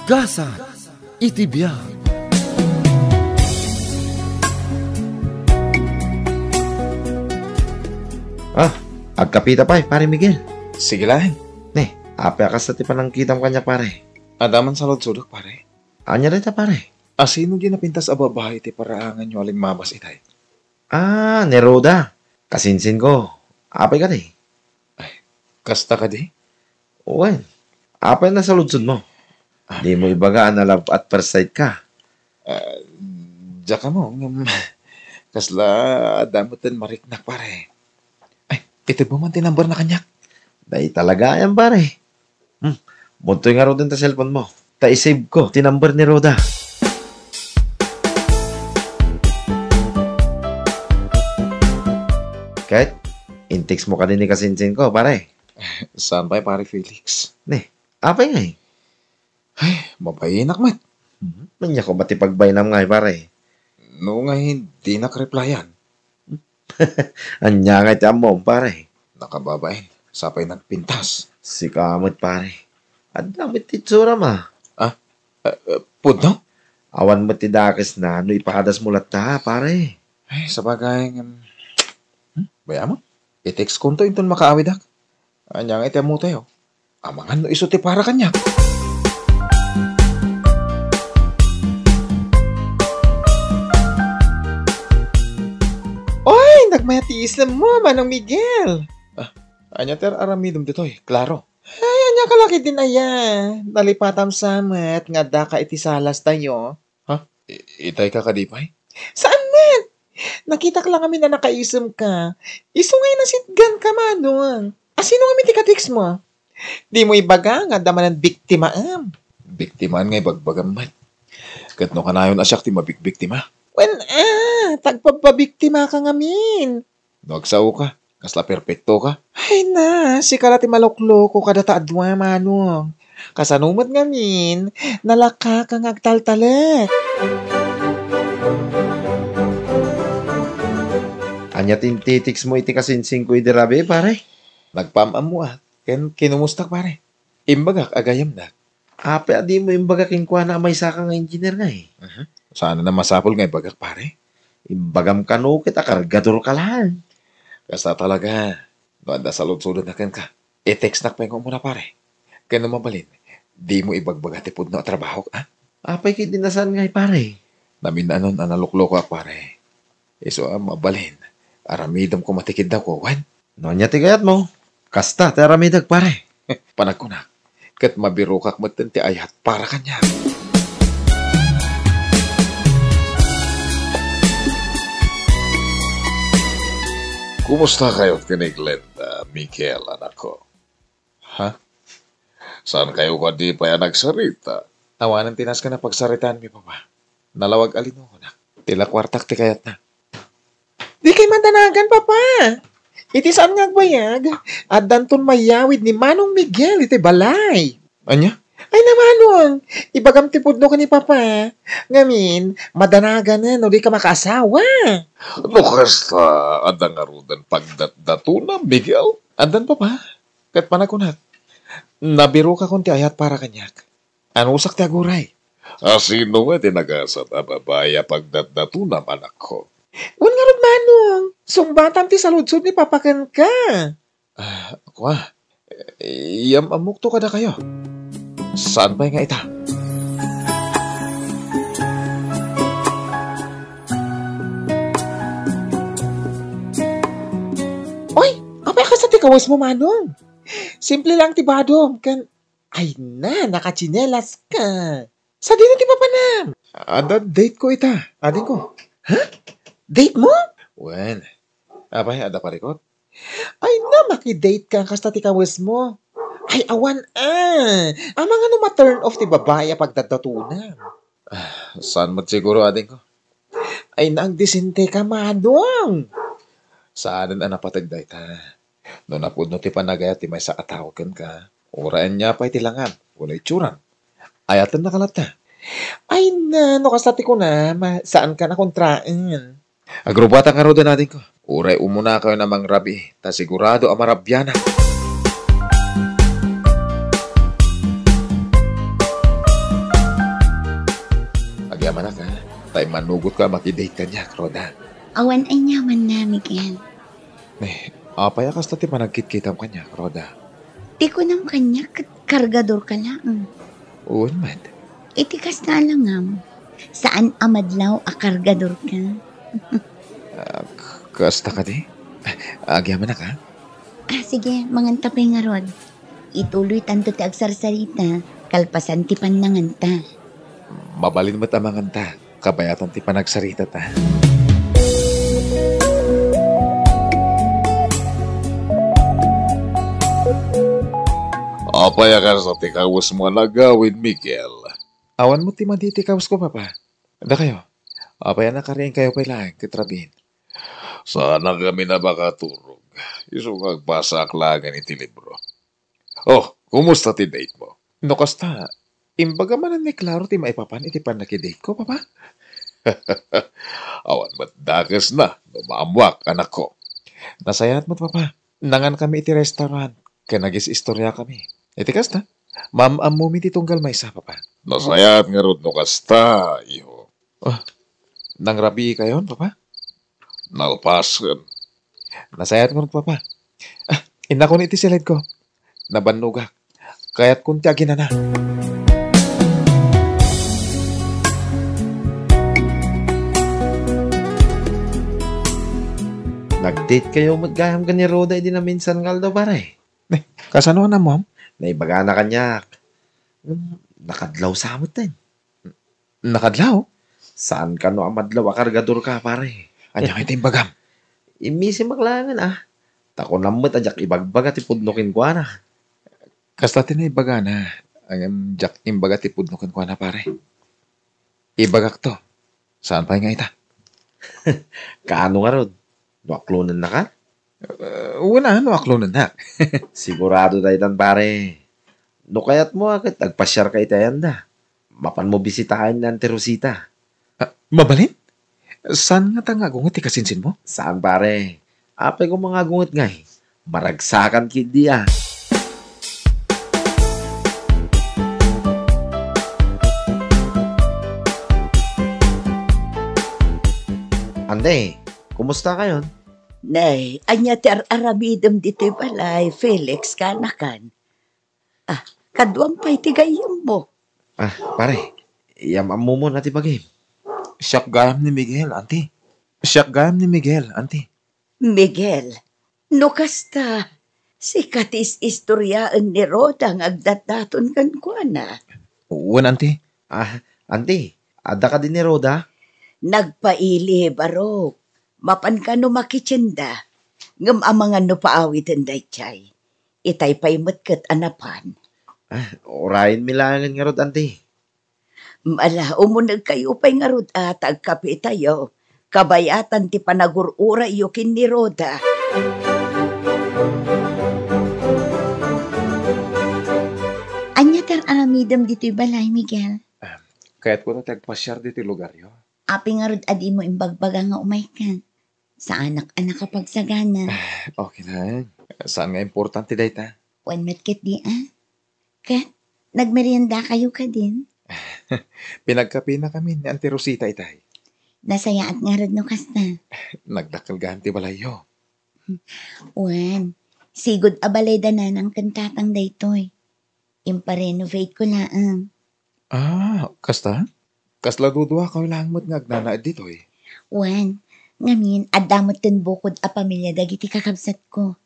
Gasa, itibiyag. Agkapita pa pare Miguel. Sige lang. Apa ka sa tipan ng kitang kanya pare. Adaman sa lodsudok pare. Anya rin ta pare. Asino ginapintas a babae ti paraangan nyo aling mabas itay? Ni Roda. Kasinsin ko. Apay ka di. Kasta ka di? Uwan. Apay na sa ludsud mo. Di mo ibagaan na love at first sight ka. Diya ka mo. Kasla damutan mariknak pare. Itid mo man tinambar na kanyak. Dahil talaga yan pare. Buntoy nga ro din ta cellphone mo. Ta-isave ko. Tinambar ni Roda. Kahit in-text mo ka din ni kasinsin ko pare. Saan ba pare Felix? Apay nga Mabayinak mat. Manya ko ba't ipagbaynam nga pare. No nga hindi nak-replyan. Anya nga tiyam mo pare. Nakababain. Sapay nagpintas. Si kamot pare. At damit titsura ma. Pudno? Awan mo tidakis na ano ipahadas mo lata pare. Sabagay. Baya mo? I-text ko to inton makaawidak. Anya nga itiam mo tayo. Amangan no isuti para kanya. Oy, nagmayatiis na mo, Manong Miguel. Anya ter aramidom ditoy, klaro. Ay, anya kalaki din aya. Nalipatam samet, nga da ka iti salas tayo. Itay ka kadipay? Saan man? Nakita ka lang kami na nakaisam ka. Isungay na sitgan ka, Manong. Sino kami tikatiks mo? Di mo ibaga nga daman ng biktima am. Biktimaan ngay bagbagam man. Katno ka na yun asyak ti mabigbiktima. Well, tagpapabiktima ka ngamin. Nagsaw ka, kasla perpekto ka. Ay na, si karati malokloko kada taadwa, Manong. Kasanumat ngamin, nalaka kang agtaltalet. Anya tintitiks mo iti kasinsin ko idirabe pare. Nagpamam mo kinumustak pare. Imbagak agayam na. Ape adi mo imbaga kinkwa na may saka nga engineer nga Sana na masapol ngay bagak pare. Imbagam kano kita kargador ka lang. Kasta talaga. No anda sa lod-sulod na ka. I-text na pengo mo na pare. Kaya mabalin. Di mo ibagbaga tipod na trabaho ka. Apay kay dinasan nga pare. Namin anon analukloko ak pare. Iso mabalin. Aramidam ko matikid daw ko. Wan? No nya tigayat mo. Kasta teramidag pare. Panag ko na. Kat mabiro kak matenti ayat para kanya. Kumusta kayo Glenda, Miguel, anak ko? Saan kayo ka di pa yan nagsarita? Awanan tinas ka na pagsaritaan mi papa. Nalawag alino ko na. Tila kwartak ti kayat na. Di kay mandanagan, Papa. Iti saan nga agbayag? At danton mayawid ni Manong Miguel iti balay. Anya? Ay na Manong, ibagam tipudno ka ni Papa. Ngamin, madanagan na no di ka makaasawa. Ano kasta adang arudan pagdatdatuna, Miguel? Adan papa? Kat panakunat. Nabiro ka kunti ayat para kanyak. Ano usak ti aguray? Sino nga tinagasat a babaya pagdatdatuna, anak ko? Un nga rod Manong, sumbatam ti saludsod ni Papakan ka. Ako iyam amukto ka na kayo. Saan ba nga ita? Oy, apay ka sa tikawas mo, Manong. Simple lang ti badom. Ay na, nakachinelas ka. Sa dito ti Papanam. Ada date ko ita, ading ko. Date mo? Wen, apay ada parikot? Ay na, makidate ka kasta ti kawas mo. Ay, awan Amang ano ma-turn off ti babaya pagdadatunan. Saan mat siguro ading ko? Ay na, ang disinte ka, Manong. Saanan ang napatagday ta? No napudno ti panagaya ti may sa atawagan ka. Uraan niya pa itilangan. Wala itsuran. Ayatan na kalata. Ay na, no kastati ko na, saan ka na kontraan? Agrobata ka roda natin ko. Uray umuna kayo namang rabi. Ta sigurado amarabyan na. Tay manugot ka makidate ka niya, Roda. Awan ay nyaman na, Miguel. Apaya kas ti panagkit-kitam ka niya, Roda. Di ko nam kanya kargador ka lang. Uwan man. Itikas na lang ngam. Saan amadlaw a kargador ka? Kasta ka di? Agyaman na ka? Sige, mangantapay nga rod. Ituloy tanto ti agsarsarita, kalpasan ti pananganta. Mabalin mo't amangan ta. Kabayatan ti panagsarita ta. Apaya ka sa tikawas mo nagawin, Miguel. Awan mo ti matitikawas ko, Papa. Da kayo. Apaya na karin kayo pala, kitrabin. Sana kami na bakaturog. Isong agbasa aklagan iti libro. Oh, kumusta ti date mo? No, kasta. Imbaga man ni klaro ti maipapan iti panakidate ko, Papa. Awan matdakas na. Lumamwak, anak ko. Nasayat mo't, Papa. Nangan kami iti restaurant. Kaya nagis istorya kami. Iti kasta. Ma'am amumi ti tunggal may isa, Papa. Nasayat nga rod no kasta, iho. Nang rabi kayon, Papa? Nalpasan. Nasayat nga rod, Papa. Ina ko iti silid ko. Nabanugak. Kaya't kunti agina na. Nag-date kayo magayam ka ni Roda, hindi na minsan ngal daw pare. Kasano na, Ma'am? Naibaga na kanyak. Nakadlaw sa amot din. Nakadlaw? Saan ka no amadlaw akargador ka pare? Anya iti bagam. Imisi maklangan Tako namot ajak ibagbaga ti pudnokin ko na. Kasta tinaibaga na. Ang jak imbaga ti pudnokin ko na, pare. Ibagak to. Saan pa nga ita? Kaano nga rod? Nuaklunan na ka? Wala, aklo na. Sigurado tayo tan pare. No kayat mo agad, nagpasyar ka itayan da. Mapan mo bisitahin ng Terosita. Mabalin? Saan nga tanga gungot ikasinsin mo? Saan pare? Apay ko mga gungot ngay. Maragsakan kidi Ande, kumusta kayon? Nay, anya ti aramidem dito'y balay, Felix, kanakan. Kaduang pa'y tigayam mo. Pare, iyamam mo muna ti bagay. Siyak gayam ni Miguel, auntie. Siyak gayam ni Miguel, auntie. Miguel, no kasta, si katis istoryaan ni Roda ang agdataton kan kwa na. Uwan, auntie. Ante, ada ka din ni Roda? Nagpaili, barok. Mapan ka no makitsinda. Ngam amangan no paawitan day chay. Itay pa'y matkat anapan. Orayin milangan nga rod, ante. Mala, umunag kayo pa'y nga rod atag kapi tayo. Kabayatan ti panagurura iyo kin ni Roda. Anya tar aramidam dito'y balay, Miguel. Kaya't ko na tagpasyar dito lugar yo. Api nga rod adi mo imbagbaga nga umay ka. Sa anak-anak kapag sagana. Okay na. Saan nga importante dayta? One matkit di Kat, nagmerienda kayo ka din. Pinagkapi na kami ni Auntie Rosita itay. Nasaya at nga rod no kasta. Nagdakal ganti balayo. Wan, sigod abalay da na ng kantatang daytoy. Imparenovate ko laang. Kasta? Kasla dudwa ka lang mo't ngagnanaad dito eh. Wan, ngamin, adamot din bukod a pamilya dagiti kakabsat ko.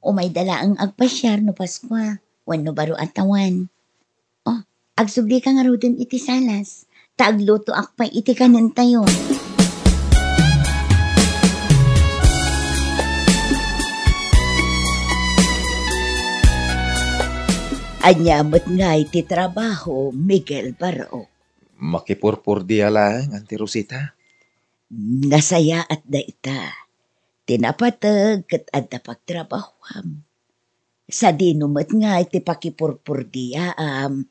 Umay dala ang agpasyar no Paskwa. Wan no baro atawan. Agsubli ka nga rodin iti salas. Taagluto akpay iti kanan tayo. Anyamot nga iti trabaho, Miguel Baro. Makipurpur diya lang, Auntie Rosita. Nasaya at daita. Tinapatag kat adda pagtrabaham. Sa dinumat nga iti pakipurpur diyaam.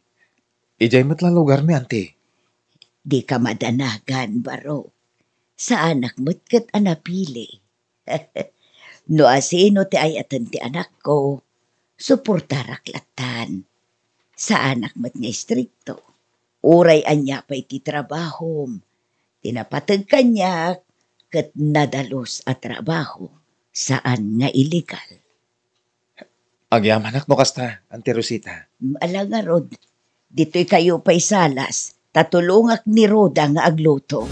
Ijay mo't lang lugar mi, Auntie. Di ka madanagan, Baro. Sa anak mo't kat anapili. No asino ti ayatan ti anak ko, suportaraklatan. Sa anak mo't nga istrikto. Uray anya pa iti trabahom. Tinapatag kanya kat nadalos at trabaho saan nga illegal. Agyaman no kasta, Auntie Rosita. Ala nga Rod, dito'y kayo pa'y salas, tatulungak ni Roda nga agluto.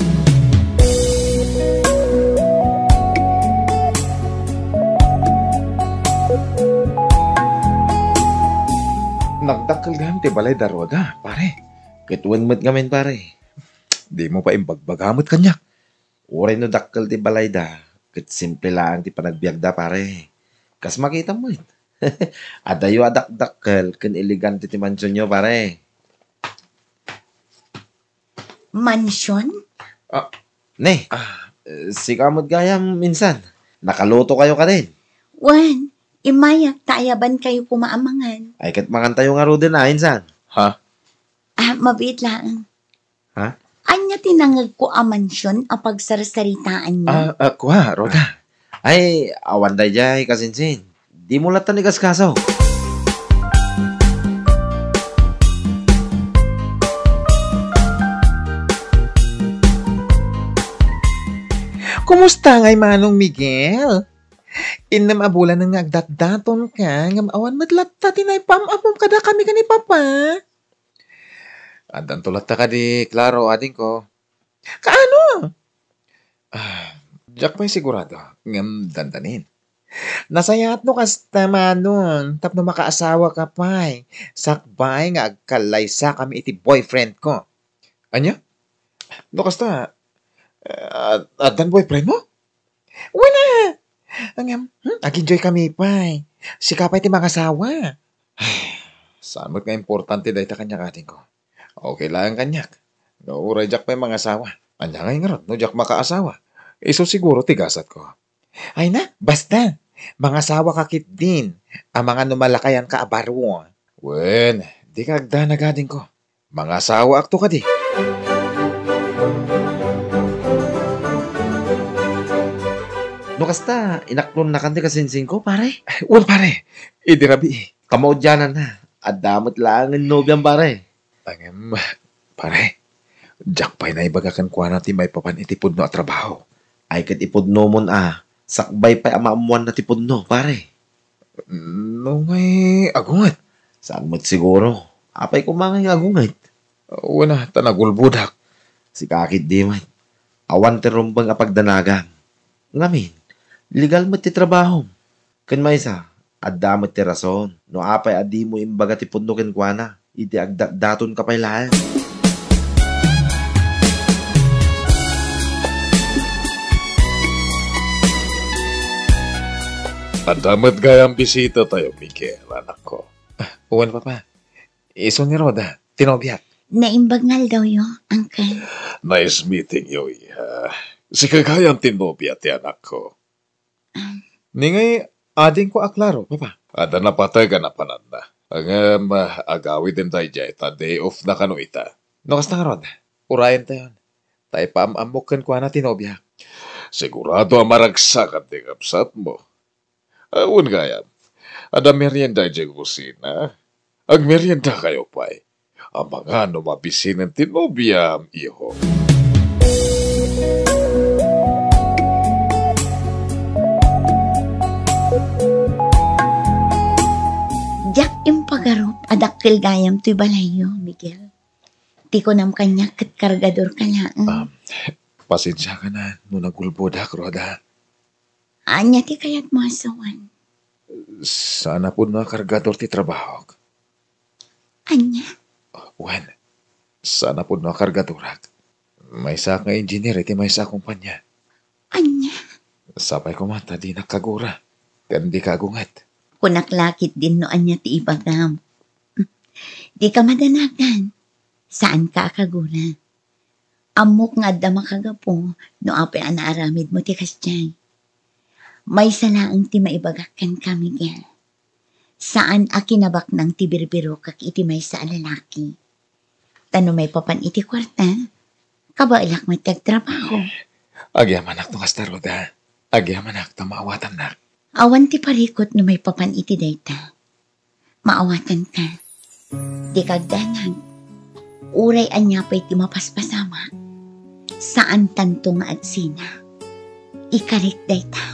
Nagdakkel gam ti balay da Roda, pare. Kituan mo't ngamin pare. Di mo pa imbagbagamot kanyak. Uray no dakkel ti balay da. Kit simple lang ti panagbiagda pare. Kas makita mo it. Adayo adak-dakkel ken elegante ti mansyon nyo pare. Mansyon? Ne, si kamot gayam minsan. Nakaluto kayo ka din. Wan, imayak tayaban kayo kumaamangan. Ay kat mangantayo nga ro din na insan. Ha? Mabit lang. Ha? Anya tinangag ko a mansyon a pagsarsaritaan niyo. Kuha, Roda. Ay, awan day jay kasinsin. Di mo latan ni kaskaso. Kumusta ngay Manong Miguel? Inam abulan nga agdatdaton ka, ngam awan madlatta tinay pamapom kada kami kani papa. Andan tulat ta ka di Claro, ading ko. Kaano? Jack pa'y sigurado. Ngam dandanin. Nasayat no kasta Manong, tapno makaasawa ka pa'y. Sakbay nga agkalaysa kami iti boyfriend ko. Anya? No kasta, adan boyfriend mo? Wala! Angam, ag-enjoy kami pa'y. Sikapay ti mga asawa. Saan mo't nga importante dahi ta kanyak ating ko. Okay lang kanyak. No, uray Jack pa'y mga asawa. Anya nga nga ron, no Jack makaasawa. Iso siguro tigasat ko. Ay na, basta. Mga asawa kakit din. Ang mga numalakayan ka abaro. Wen, di ka agda na gading ko. Mga asawa akto ka di. No kasta, inaklon na kanti kasinsin ko pare. Wen pare, idirabi. Kamaudyanan na. Adamot lang ang nobyang pare. Angem, pare. Jack pa'y naibagakan kwa natin may papan itipod no at trabaho. Ay kat ipudno mon sakbay pa amaamuan na tipudno pare. No ngay agungat. Saan mo't siguro? Apay kumangay agungay. Wala, tanagulbudak. Si kakit di man. Awan ti rumbang apagdanagan. Ngamin, legal mo ti trabaho. Kan maysa, adamot ti rason. No apay adi mo imbaga ti pudno ken kuana. Iti agdaton ka pa'y lahat. Adamat gayang bisita tayo, Miguel, anak ko. Uwan papa. Iso ni Roda, tinobyak. Naimbagnal daw yo, Uncle. Nice meeting you, si kagayang tinobya ti anak ko. Ningay, ading ko aklaro, papa. Ada na patay ka na panan na. Ang agawi din tayo dyan, ta day off na kano ita. No, kas na Roda, urayan tayo. Tayo paamamukan ko na tinobyak. Sigurado ang maragsakan di kapsat mo. Awan gayam, ada merienda dyan kusina. Ang merienda kayo pa'y. Ang mga numabisin ng tinobiyam, iho. Jack impagarot adakkel gayam to'y balayo, Miguel. Ti ko nam kanya kat kargador ka lang. Pasensya ka na, no nagulbodak, Roda. Anya ti kayat mo asawan. Sana po na kargador ti trabaho. Anya? Wen, sana po na kargadorak. May isa nga engineer, iti may isa kumpanya. Anya? Sabay ko mata, di nakagura. Kan di kagungat. Kunaklakit din no anya ti ibagam. Di ka madanagan. Saan ka akagula? Amok nga da makagapo no apay anaaramid mo ti kastyay. May salaang ti maibagakan ka, Miguel. Saan akinabak ng ti birbiro kak iti may sa lalaki? Tano may papan iti kwarta? Kabailak may tagtrabaho. Agyamanak no kasta, Roda. Agyamanak, tamawatan na. Awan ti parikot no may papan iti dayta. Maawatan ka. Di kagdanag. Uray anya pa iti mapaspasama. Saan tanto nga agsina? Ikalit dayta.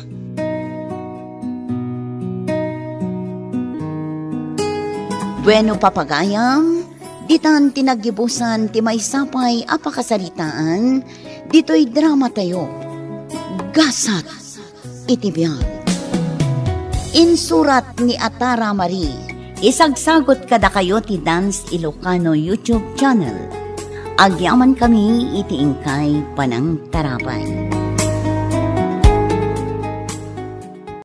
Bueno papagayam, ditan tinagibusan ti may sapay apakasaritaan, dito'y drama tayo. Gasat iti biyag. Insurat ni Atara Marie, isagsagot kada kayo ti Dance Ilocano YouTube channel. Agyaman kami iti ingkay panang tarapay.